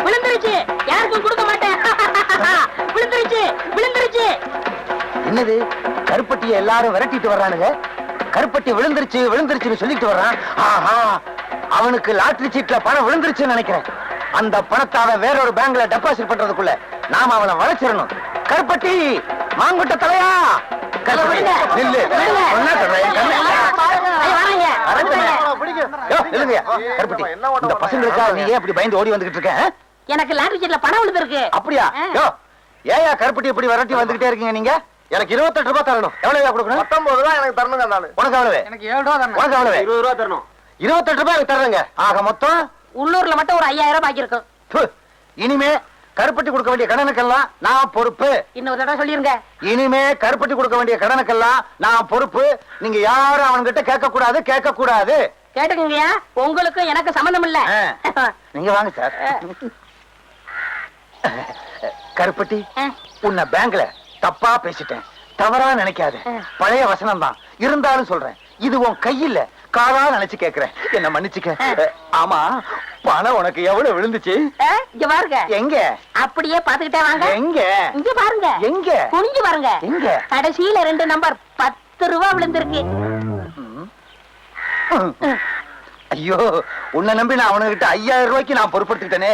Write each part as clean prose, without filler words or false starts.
விழுந்துருச்சு. யாருக்கும் கொடுக்க மாட்டேன். விழுந்துருச்சு விழுந்துருச்சு. என்னது கருப்பட்டியை எல்லாரும் விரட்டிட்டு வர்றானுங்க. கருப்பட்டி விழுந்துருச்சு விழுந்துருச்சுன்னு சொல்லிட்டு வர்றான். ஆஹா, அவனுக்கு லாட்டரி சீட்ல பணம் விழுந்துருச்சுன்னு நினைக்கிறேன். அந்த பணத்தை அவன் வேற ஒரு பேங்க்ல டெபாசிட் பண்றதுக்குள்ள நாம அவனை வளைச்சிடணும். கருப்பட்டி, மாங்குட்ட தலையா, நில்லு. இந்த பசங்களுக்காக நீ ஏன் அப்படி பயந்து ஓடி வந்துகிட்டு இருக்க? எனக்கு லாட்டரி சீட்ல பணம் விழுந்திருக்கு. அப்படியா? ஏயா கருப்பட்டி இப்படி விரட்டி வந்துகிட்டே இருக்கீங்க நீங்க? எனக்கு 28 ரூபாய் தரணும். எவ்வளவு கொடுக்கணும்? 19 ரூபாய் எனக்கு தரணும். உனக்கு எவ்வளவு? எனக்கு 7 ரூபாய் தரணும். உனக்கு எவ்வளவு? 20 ரூபாய் தரணும். 28 ரூபாய் தர்றேங்க. ஆக மொத்தம் உள்ளூர்ல மட்டும் ஒரு 5000 பாக்கி இருக்கும். இனிமே கருப்பட்டி கொடுக்க வேண்டிய கடனுக்கெல்லாம் நான் பொறுப்பு. இன்னொரு தடவை சொல்லிருங்க. இனிமே கருப்பட்டி கொடுக்க வேண்டிய கடனுக்கெல்லாம் நான் பொறுப்பு. நீங்க யாரும் அவன்கிட்ட கேட்க கூடாது, கேட்க கூடாது. கேட்டுக்கங்கயா, உங்களுக்கு எனக்கு சம்பந்தம் இல்ல. நீங்க வாங்க சார். கருப்பட்டி, உன்னை பேங்க்ல தப்பா பேசிட்டேன், தவறா நினைக்காத. பழைய வசனம் தான் இருந்தாலும் சொல்றேன். இது உன் கையில காலா நினைச்சு கேக்குறேன், என்ன மன்னிச்சுக்க. ஆமா, பணம் உனக்கு எவ்வளவு விழுந்துச்சு? இங்க பாருங்க. எங்க? அப்படியே பாத்துக்கிட்டே வாங்க. எங்க? இங்க பாருங்க. எங்க? குனிஞ்சு பாருங்க. எங்க? கடைசியில 2 நம்பர் 10 ரூபாய் விழுந்திருக்கு. ஐயோ, உன்னை நம்பி நான் அவனுகிட்ட 5000 ரூபாய்க்கு நான் பொறுப்படுத்திட்டேனே.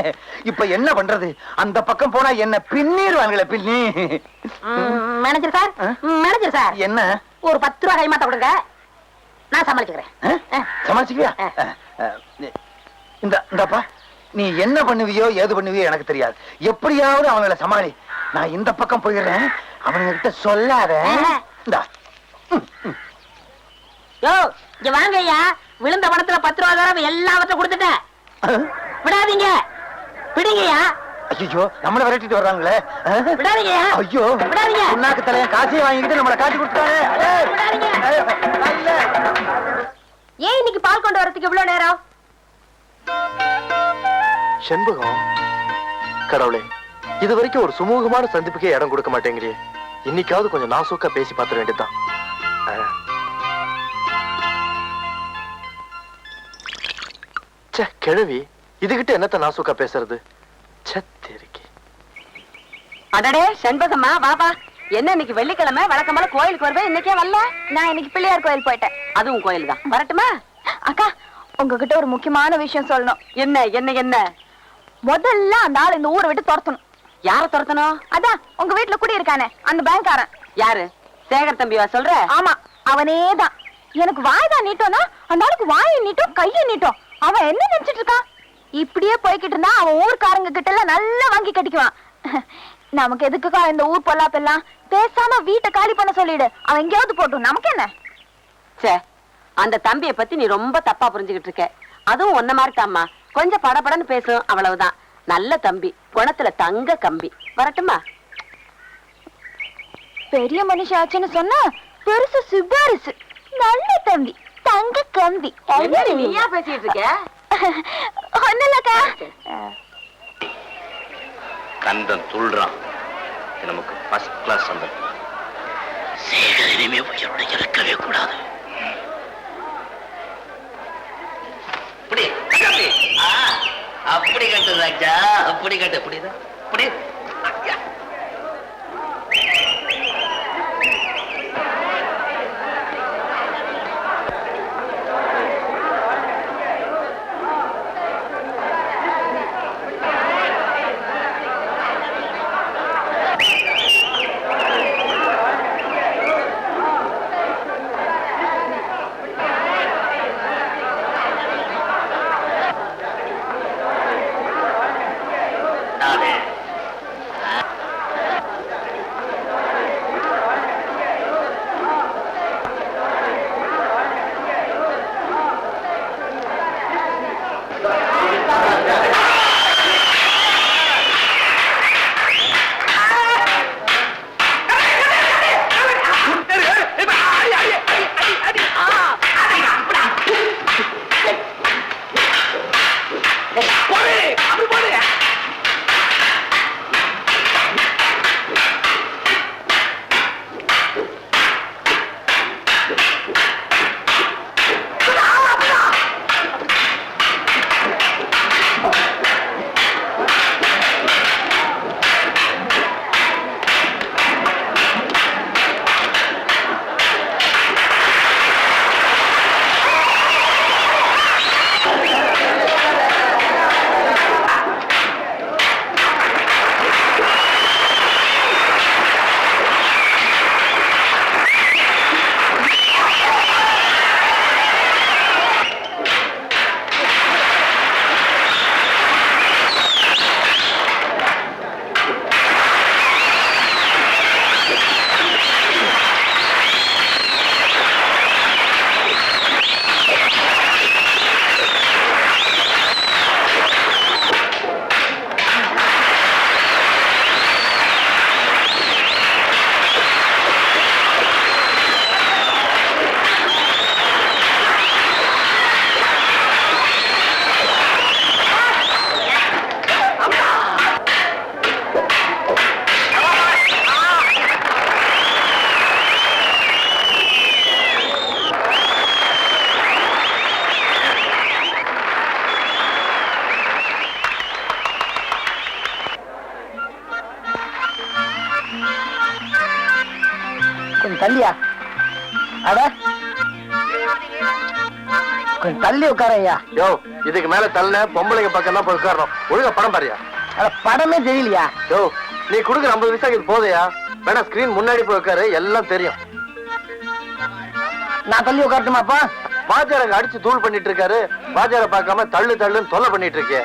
இப்ப என்ன பண்றது? அந்த பக்கம் போனா என்ன பின்னிடுவாங்களே, பின்னி. மேனேஜர் சார், மேனேஜர் சார், என்ன? ஒரு 10 ரூபாய் கைமாத்த கொடுங்க, நான் சமாளிச்சுக்கிறேன். சமாளிச்சுக்கியா? இந்தப்பா, நீ என்ன பண்ணுவியோ ஏது பண்ணுவியோ எனக்கு தெரியாது. எப்படியாவது அவங்களை சமாளி. நான் இந்த பக்கம் போயிடுறேன். அவனுங்கிட்ட சொல்லாத. இங்க வாங்க ஐயா. விழுந்த பணத்துல 10 ரூபாய் தரம் எல்லாவற்றையும் கொடுத்துட்டேன். விடாதீங்க, விடுங்கய்யா. ஐயோ, நம்மள விரட்டிட்டு வர்றாங்களே. விடாதீங்க. ஐயோ, விடாதீங்க. உன்னாக்கு தலைய காசையை வாங்கிட்டு நம்மளை காட்டி கொடுத்தாங்க. ஏன் இன்னைக்கு பால் கொண்டு வரதுக்கு இவ்வளவு நேரம்? செண்பகம், கடவுளே, இது வரைக்கும் ஒரு சுமூகமான சந்திப்புக்கே இடம் கொடுக்க மாட்டேங்கிறியே. இன்னைக்காவது கொஞ்சம் நாசூக்கா பேசி பார்த்துட வேண்டியதுதான். கிழவி, இதுகிட்ட என்னத்த நாசூக்கா பேசுறது? அடடே செண்பகம்மா, பாபா, என்ன இன்னைக்கு வெள்ளிக்கிழமை வழக்கமான கோயிலுக்கு வருவேன், இன்னைக்கே வரல? நான் இன்னைக்கு பிள்ளையார் கோயில் போயிட்டேன். அதுவும் கோயில் தான். வரட்டுமா? அக்கா, உங்ககிட்ட ஒரு முக்கியமான விஷயம் சொல்லணும். என்ன என்ன என்ன? முதல்ல அந்த ஆள் இந்த ஊரை விட்டு துரத்தணும். யார துரத்தணும்? அதான் உங்க வீட்டுல குடி இருக்கானே, அந்த பேங்க்காரன். யாரு? சேகர் தம்பிவா சொல்ற? ஆமா, அவனேதான். எனக்கு வாய் தான் நீட்டோம்னா அந்த ஆளுக்கு வாயை நீட்டும், கையை நீட்டும். அவன் என்ன நினைச்சிட்டு இருக்கான்? இப்படியே போய்கிட்டு இருந்தா அவன் ஊர்க்காரங்க கிட்ட எல்லாம் நல்லா வாங்கி கட்டிக்குவான். நமக்கு எதுக்குக்கா இந்த ஊர் பொல்லாப்பெல்லாம்? பேசாம வீட்டை காலி பண்ண சொல்லிடு. அவன் எங்கேயாவது போட்டும், நமக்கு என்ன? சே, அந்த தம்பியை பத்தி நீ ரொம்ப தப்பா புரிஞ்சுகிட்டு இருக்க. அதுவும் ஒன்ன மாதிரி தாம்மா, கொஞ்சம் படபடன்னு பேசும், அவ்வளவுதான். நல்ல தம்பி, குணத்துல தங்க கம்பி. வரட்டுமா? பெரிய மனுஷாச்சுன்னு சொன்னா பெருசு சிபாரிசு. நல்ல தம்பி, தங்க கம்பி. நீயா பேசிட்டு இருக்க? ஒண்ணுலக்கா. கந்தன் துள்றான். நமக்கு ஃபர்ஸ்ட் கிளாஸ் சந்தர்ப்பம். சேகர் இனிமே உயிரோட இருக்கவே கூடாது. அப்படி கட்டு ராஜா, அப்படி கட்டு. அப்படிதான் அப்படி. கொஞ்சம் தள்ளியா. அட கொஞ்சம் தள்ளி உட்கார ஐயா. யோ, இதுக்கு மேல தள்ள பொம்பளைங்க பக்கம் தான் போய் உட்காரணும். ஒழுங்கா படம் பாரியா. அட படமே தெரியலையா? யோ, நீ கொடுக்குற 50 பைசாக்கு இது போதையா? வேணா ஸ்கிரீன் முன்னாடி போய் உட்காரு, எல்லாம் தெரியும். நான் தள்ளி உட்காரட்டுமாப்பா? வாஜாரங்க அடிச்சு தூள் பண்ணிட்டு இருக்காரு. வாஜார பார்க்காம தள்ளு தள்ளுன்னு தொல்லை பண்ணிட்டு இருக்கே.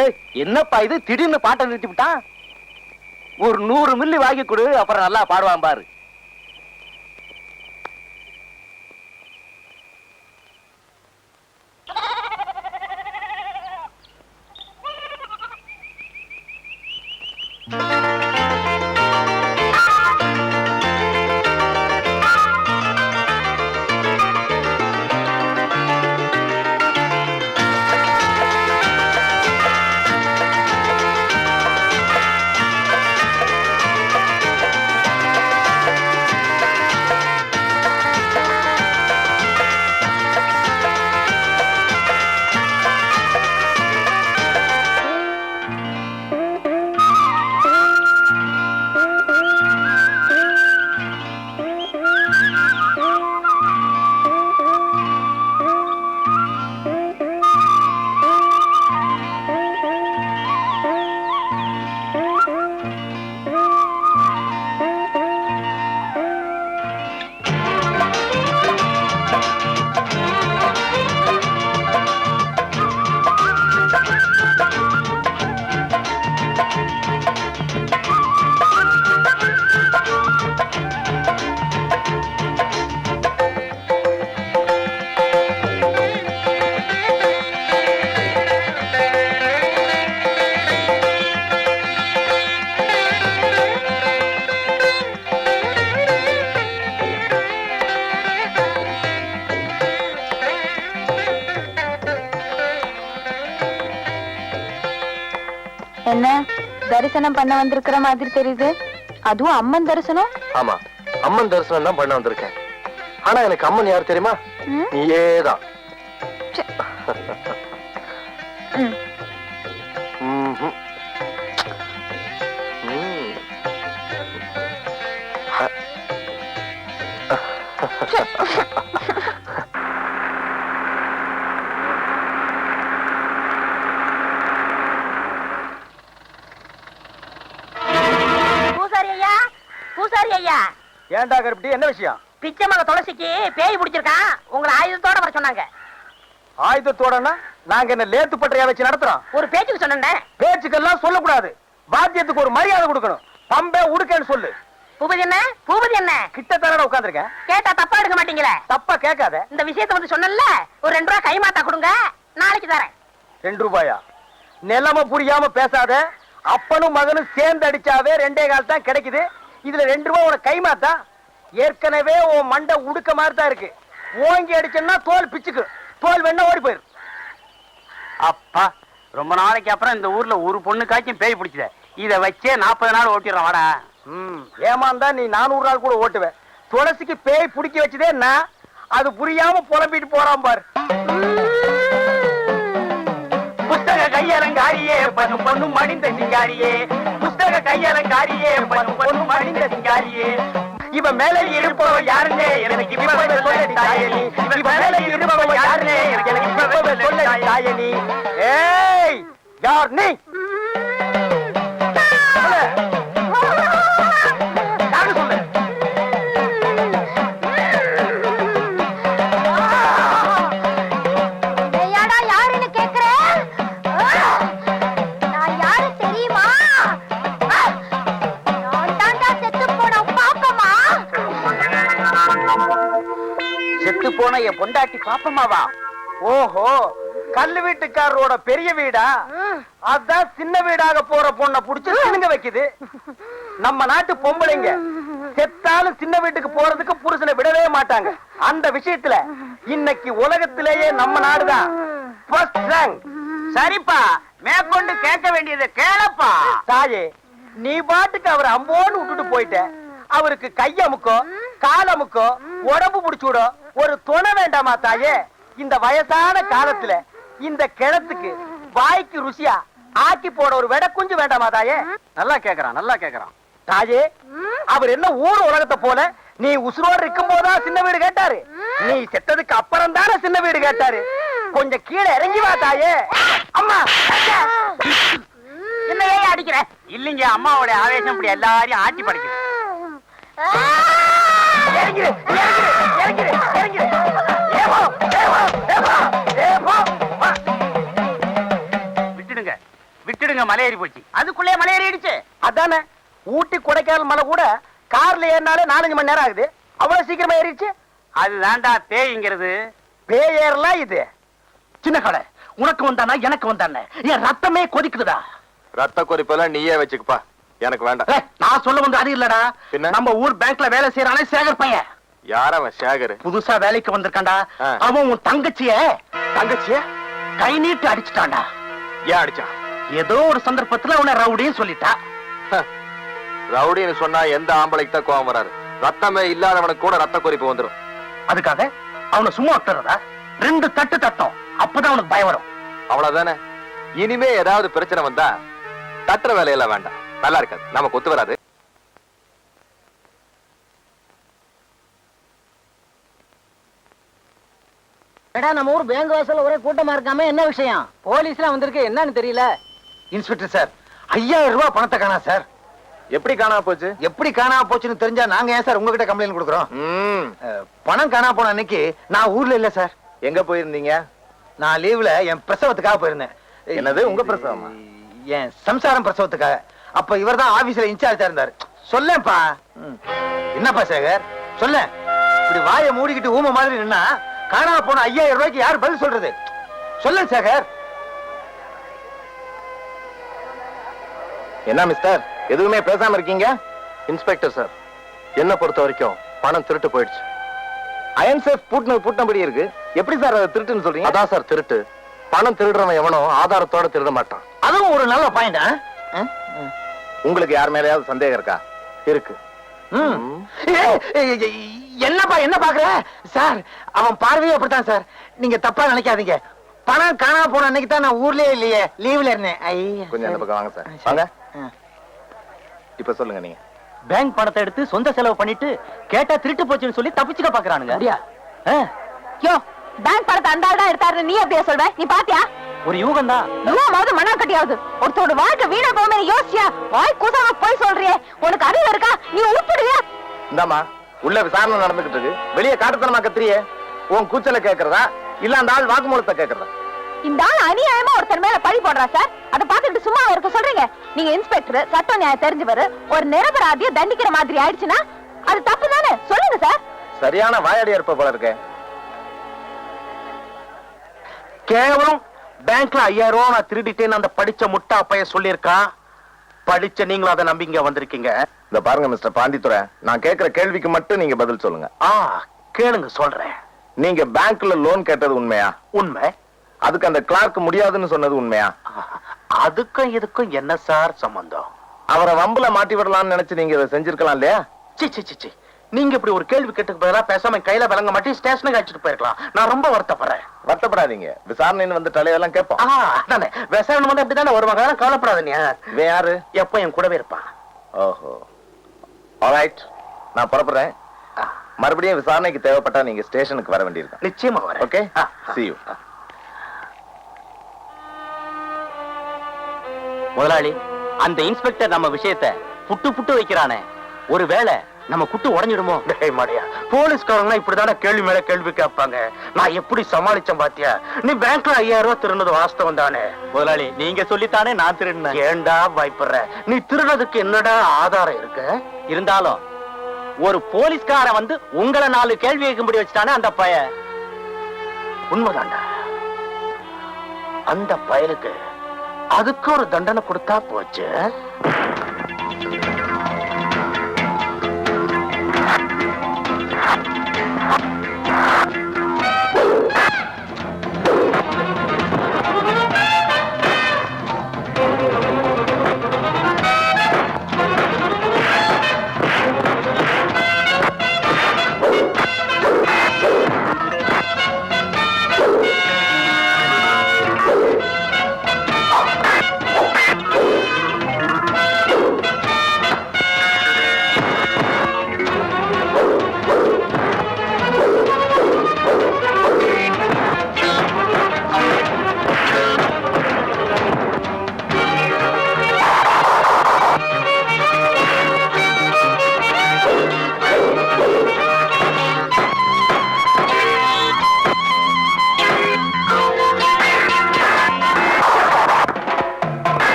ஏய், என்னப்பா இது திடீர்னு பாட்டை நிறுத்தி விட்டான்? ஒரு 100 மில்லி வாங்கி கொடு, அப்புறம் நல்லா பாடுவான் பாரு. என்ன தரிசனம் பண்ண வந்திருக்கிற மாதிரி தெரியுது? அதுவும் அம்மன் தரிசனம்? ஆமா, அம்மன் தரிசனம் தான் பண்ண வந்திருக்கேன். ஆனா எனக்கு அம்மன் யார் தெரியுமா? நீயேதான். பூசாரி ஐயா. ஏன்டா கருப்பட்டி, என்ன விஷயம்? பிச்சைமக துளசிக்கு பேய் பிடிச்சிருக்கான், உங்களை ஆயுதத்தோட வர சொன்னாங்க. ஆயுதத்தோடனா நாங்க என்ன லேத்து பட்டறையா வச்சு நடத்துறோம்? ஒரு பேச்சுக்கு சொன்னேன். பேச்சுக்கெல்லாம் சொல்லக்கூடாது, வாத்தியத்துக்கு ஒரு மரியாதை கொடுக்கணும். பம்பே உடுக்கன்னு சொல்லு. பூபதி என்ன? பூபதி என்ன? கிட்டத்தட்ட உட்காந்துருக்கேன். கேட்டா தப்பா எடுக்க மாட்டீங்களே. தப்பா கேட்காத. இந்த விஷயத்தை வந்து சொன்னல, ஒரு 2 ரூபா கைமாத்தா கொடுங்க, நாளைக்கு தரேன். 2 ரூபாயா? நிலைமை புரியாம பேசாத. அப்பனும் மகனும் சேர்ந்து அடிச்சாவே 2 கால் தான் கிடைக்குது. இதுல 2 ரூபாய் உனக்கு கைமாத்தா? ஏற்கனவே உன் மண்டை உடுக்க மாதிரி தான் இருக்கு. ஓங்கி அடிச்சேன்னா தோல் பிச்சுக்கு. தோல் வேணா ஓடி போயிரு. அப்பா, ரொம்ப நாளைக்கு அப்புறம் இந்த ஊர்ல ஒரு பொண்ணுக்காச்சும் பேய் பிடிச்சத. இத வச்சே 40 நாள் ஓட்டிடுறோம். வாடா. ஏமாந்தா நீ 400 நாள் கூட ஓட்டுவேன். துளசிக்கு பேய் பிடிக்க வச்சதே நான். அது புரியாம புலம்பிட்டு போறான் பாரு. புஸ்தக கையலங்காரியே பண்ணும் பொண்ணும் மடிந்த சிங்காரியே. புஸ்தக கையலங்காரியே பண்ணும் பொண்ணும் மடிந்த சிங்காரியே. இவன் மேலே இருப்பவ யாருன்னே எனக்கு இப்பவே சொல்ல தாயனி. இவன் மேலே இருப்பவ யாருன்னே எனக்கு இப்பவே சொல்ல தாயனி. ஏய், யார் நீ? யாரு சொல்லு? ஏயாடா யாருன்னு கேக்குற? நான் யாரு தெரியுமா? நான் தாண்டா செத்து போன பாப்பமா. செத்து போன என் பொண்டாட்டி பாப்பமாவா? ஓஹோ, கல்லு வீட்டுக்காரரோட பெரிய வீடா? அதான் சின்ன வீடாக போற பொண்ணை புடிச்சு சினுங்க வைக்குது. நம்ம நாட்டு பொம்பளைங்க செத்தாலும் சின்ன வீட்டுக்கு போறதுக்கு புருஷனை விடவே மாட்டாங்க. அந்த விஷயத்துல இன்னைக்கு உலகத்திலேயே நம்ம நாடுதான் ஃபர்ஸ்ட் ரேங்க். சரிப்பா, மேற்கொண்டு கேட்க வேண்டியதை கேளப்பா. தாயே, நீ பாட்டுக்கு அவர் அம்போன்னு விட்டுட்டு போயிட்ட. அவருக்கு கையமுக்கோ காலமுக்கோ உடம்பு புடிச்சுடோ ஒரு துணை வேண்டாமா தாயே? இந்த வயசான காலத்துல இந்த கிணத்துக்கு வாய்க்கு ருசியா ஆக்கி போட ஒரு வெட குஞ்சு வேண்டாமா தாயே? நல்லா கேக்குறான், நல்லா கேக்குறான். தாயே, அவர் என்ன ஊர் உலகத்தை போல நீ உசுரோடு இருக்கும் போதா சின்ன வீடு கேட்டாரு? நீ செத்ததுக்கு அப்புறம் தானே சின்ன வீடு கேட்டாரு. கொஞ்சம் கீழே இறங்கி வா தாயே. அம்மா, என்ன ஏன் அடிக்கிற? இல்லைங்க, அம்மாவோட ஆவேசம் இப்படி எல்லாரையும் ஆட்டி படைக்குது. இறங்கிரு, இறங்கிரு, இறங்கிரு, இறங்கிரு. ஏவோ, ஏவோ, ஏவோ, ஏவோ. விட்டுடுங்க, விட்டுடுங்க, மலையேறி போச்சு. அதுக்குள்ளே மலையேறிடுச்சு. அதானே, ஊட்டி கொடைக்கானல் மலை கூட கார்ல ஏறினாலே 4-5 மணி நேரம் ஆகுது. அவ்வளவு சீக்கிரமா ஏறிடுச்சு. அதுதான்டா பேய்ங்கிறது. பேயேறலாம் இது. சின்ன கடை, உனக்கு வந்தானா எனக்கு வந்தானே, என் ரத்தமே கொதிக்குதுடா. ரத்த கொதிப்பெல்லாம் நீயே வச்சுக்கப்பா, எனக்கு வேண்டாம். நான் சொல்ல வந்து அது இல்லடா. பின்ன? நம்ம ஊர் பேங்க்ல வேலை செய்யறானே சேகர் பையன். யார் அவன்? சேகர் புதுசா வேலைக்கு வந்திருக்கான்டா. ஆ. அவன் உன் தங்கச்சிய தங்கச்சிய கை நீட்டு அடிச்சுட்டான்டா. ஏன் அடிச்சான்? ஏதோ ஒரு சந்தர்ப்பத்துல அவனை ரவுடின்னு சொல்லிட்டா. ரவுடின்னு சொன்னா எந்த ஆம்பளைக்கு தான் கோவம் வராது? ரத்தமே இல்லாதவனுக்கு கூட ரத்த கொதிப்பு வந்துடும். அதுக்காக அவனை சும்மா விட்டுறதா? 2 தட்டு தட்டும், அப்பதான் அவனுக்கு பயம் வரும். அவ்வளவுதானே. இனிமே ஏதாவது பிரச்சனை வந்தா தட்டுற வேலையெல்லாம் வேண்டாம், நல்லா இருக்காது, நமக்கு ஒத்து வராது. நம்ம ஊர் பேங்க் வாசல்ல ஒரே கூட்டமா இருக்காம, என்ன விஷயம்? போலீஸ்லாம் வந்திருக்கு, என்னன்னு தெரியல. இன்ஸ்பெக்டர் சார், 5000 ரூபாய் பணத்தை காணா சார். எப்படி காணாம போச்சு? எப்படி காணாம போச்சுன்னு தெரிஞ்சா நாங்க ஏன் சார் உங்ககிட்ட கம்ப்ளைண்ட் கொடுக்குறோம்? பணம் காணா போன அன்னைக்கு நான் ஊர்ல இல்ல சார். எங்க போயிருந்தீங்க? நான் லீவ்ல என் பிரசவத்துக்காக போயிருந்தேன். என்னது, உங்க பிரசவமா? என் சம்சாரம் பிரசவத்துக்காக. அப்ப இவர் தான் ஆபீஸ்ல இன்சார்ஜா இருந்தாரு. சொல்லேன்ப்பா. என்னப்பா சேகர், சொல்ல. இப்படி வாயை மூடிக்கிட்டு ஊம மாதிரி நின்னா காணாம போன 5000 ரூபாய்க்கு யார் பதில் சொல்றது? சொல்ல சேகர். என்ன மிஸ்டர், எதுவுமே பேசாம இருக்கீங்க? இன்ஸ்பெக்டர் சார், என்ன பொறுத்த வரைக்கும் பணம் திருட்டு போயிடுச்சு. அயன் சேஃப் பூட்டினபடி இருக்கு. எப்படி சார் அதை திருட்டுன்னு சொல்றீங்க? அதான் சார் திருட்டு. பணம் திருடுறவன் எவனோ ஆதாரத்தோட திருட மாட்டான். அதுவும் ஒரு நல்ல பாயிண்ட். உங்களுக்கு யார் மேலயாவது சந்தேகம் இருக்கா? இருக்கு. என்னப்பா என்ன பாக்குற சார்? அவன் பார்வையே அப்படித்தான் சார். நீங்க தப்பா நினைக்காதீங்க. பணம் காணாம போன அன்னைக்கு தான் நான் ஊர்லயே இல்லையே, லீவ்ல இருந்தேன். கொஞ்சம் அந்த பக்கம் வாங்க சார். வாங்க. இப்ப சொல்லுங்க நீங்க. பேங்க் பணத்தை எடுத்து சொந்த செலவு பண்ணிட்டு கேட்டா திருட்டு போச்சுன்னு சொல்லி தப்பிச்சுக்க பாக்குறானுங்க. யோ, பேங்க் பணத்தை அந்த ஆள் தான் எடுத்தாரு, நீ அப்படியே சொல்ற? நீ பாத்தியா? ஒரு யூகம் தான். யூகமாவது மண்ணா கட்டியாவது ஒருத்தோட வாழ்க்கை வீணா போமே யோசியா? வாய் கூசாம போய் சொல்றியே, உனக்கு அறிவு இருக்கா? நீ உருப்பிடுவியா? இந்தாமா உள்ள விசாரணை நடந்துகிட்டு இருக்கு, வெளியே காட்டுத்தனமா கத்திரியே. உன் கூச்சல கேக்குறதா இல்ல அந்த ஆள் வாக்குமூலத்தை கேக்குறதா? இந்த ஆள் அநியாயமா ஒருத்தர் மேல பழி போடுறா சார். அதை பார்த்துட்டு சும்மா இருக்க சொல்றீங்க? நீங்க இன்ஸ்பெக்டர், சட்ட நியாயம் தெரிஞ்சவரு, ஒரு நிரபராதியை தண்டிக்கிற மாதிரி ஆயிடுச்சுன்னா அது தப்பு தானே? சொல்லுங்க சார். சரியான வாயாடி இருப்ப போல இருக்கே. கேவலம் பேங்க்ல 5000 ரூபாய் நான் திருடிட்டேன்னு அந்த படிச்ச முட்டா பைய சொல்லியிருக்கான். படிச்ச நீங்களும் அதை நம்பி இங்க வந்திருக்கீங்க. இந்த பாருங்க மிஸ்டர் பாண்டித்துரை, நான் கேக்குற கேள்விக்கு மட்டும் நீங்க பதில் சொல்லுங்க. கேளுங்க சொல்றேன். நீங்க பேங்க்ல லோன் கேட்டது உண்மையா? உண்மை. அதுக்கு அந்த கிளார்க் முடியாதுன்னு சொன்னது உண்மையா? அதுக்கும் இதுக்கும் என்ன சார் சம்பந்தம்? அவரை வம்புல மாட்டி விடலாம்னு நினைச்சு நீங்க இதை செஞ்சிருக்கலாம் இல்லையா? சி நீங்க இப்படி ஒரு கேள்வி கேட்டுக்கு பதிலா பேசாம கையில விளங்க மாட்டி ஸ்டேஷனுக்கு அழைச்சிட்டு போயிருக்கலாம். நான் ரொம்ப வருத்தப்படுறேன். வருத்தப்படாதீங்க, விசாரணைன்னு வந்து தலையெல்லாம் கேட்போம். அதானே விசாரணை வந்து அப்படித்தானே வருவாங்க. கவலைப்படாதீங்க. இவன் யாரு? எப்ப என் கூடவே இருப்பான். ஓஹோ, ஆல்ரைட், நான் புறப்படுறேன். மறுபடியும் விசாரணைக்கு தேவைப்பட்டா நீங்க ஸ்டேஷனுக்கு வர வேண்டியிருக்கும். நிச்சயமா வரேன். Okay, see you. முதலாளி, அந்த இன்ஸ்பெக்டர் நம்ம விஷயத்தை புட்டு வைக்கிறானே, ஒருவேளை நம்ம குட்டு உடைஞ்சிடுமோ? மாடியா, போலீஸ்காரங்க இப்படிதானே கேள்வி மேல கேள்வி கேட்பாங்க. நான் எப்படி சமாளிச்சேன் பாத்தியா? நீ பேங்க்ல 5000 ரூபாய் திருடுனது வாஸ்தவம் தானே? முதலாளி, நீங்க சொல்லித்தானே நான் திருடினேன். ஏண்டா பயப்படுற? நீ திருடுறதுக்கு என்னடா ஆதாரம் இருக்கு? இருந்தாலும் ஒரு போலீஸ்காரன் வந்து உங்களை 4 கேள்வி கேட்கும்படி வச்சுட்டானே அந்த பைய. உண்மைதாண்டா. அந்த பயலுக்கு அதுக்கு ஒரு தண்டனை கொடுத்தா போச்சு.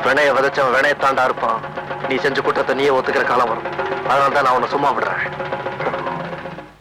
வினைய விதைச்சவன் வினையத்தாண்டா இருப்பான். நீ செஞ்ச குற்றத்தை நீயே ஒத்துக்கிற காலம் வரும். அதனால தான் நான் உன்னை சும்மா விடுறேன்.